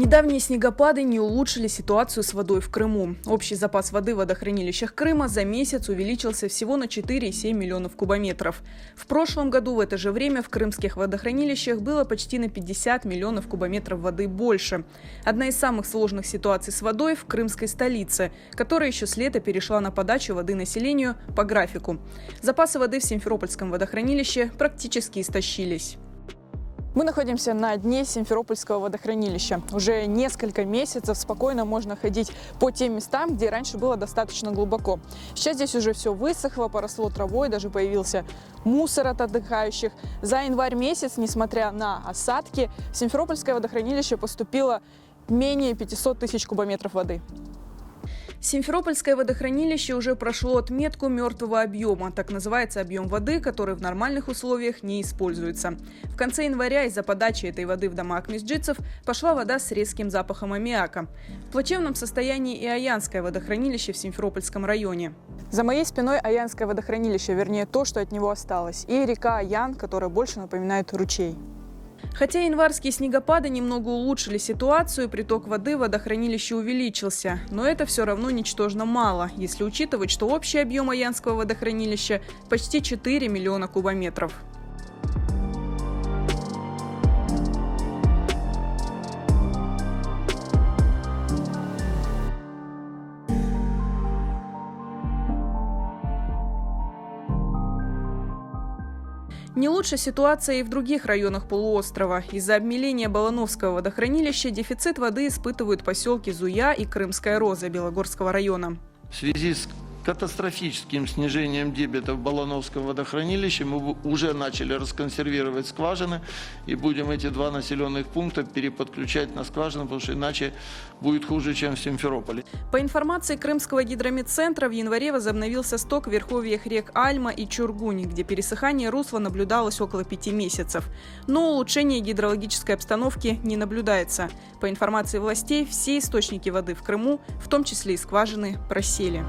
Недавние снегопады не улучшили ситуацию с водой в Крыму. Общий запас воды в водохранилищах Крыма за месяц увеличился всего на 4,7 миллионов кубометров. В прошлом году в это же время в крымских водохранилищах было почти на 50 миллионов кубометров воды больше. Одна из самых сложных ситуаций с водой в крымской столице, которая еще с лета перешла на подачу воды населению по графику. Запасы воды в Симферопольском водохранилище практически истощились. Мы находимся на дне Симферопольского водохранилища. Уже несколько месяцев спокойно можно ходить по тем местам, где раньше было достаточно глубоко. Сейчас здесь уже все высохло, поросло травой, даже появился мусор от отдыхающих. За январь месяц, несмотря на осадки, в Симферопольское водохранилище поступило менее 500 тысяч кубометров воды. Симферопольское водохранилище уже прошло отметку мертвого объема. Так называется объем воды, который в нормальных условиях не используется. В конце января из-за подачи этой воды в дома акмеджитцев пошла вода с резким запахом аммиака. В плачевном состоянии и Аянское водохранилище в Симферопольском районе. За моей спиной Аянское водохранилище, вернее то, что от него осталось, и река Аян, которая больше напоминает ручей. Хотя январские снегопады немного улучшили ситуацию, приток воды в водохранилище увеличился. Но это все равно ничтожно мало, если учитывать, что общий объем Аянского водохранилища почти 4 миллиона кубометров. Не лучше ситуация и в других районах полуострова. Из-за обмеления Балановского водохранилища дефицит воды испытывают поселки Зуя и Крымская Роза Белогорского района. В связи с катастрофическим снижением дебита в Балановском водохранилище мы уже начали расконсервировать скважины и будем эти два населенных пункта переподключать на скважины, потому что иначе будет хуже, чем в Симферополе. По информации Крымского гидрометцентра, в январе возобновился сток в верховьях рек Альма и Чургунь, где пересыхание русла наблюдалось около 5 месяцев. Но улучшение гидрологической обстановки не наблюдается. По информации властей, все источники воды в Крыму, в том числе и скважины, просели.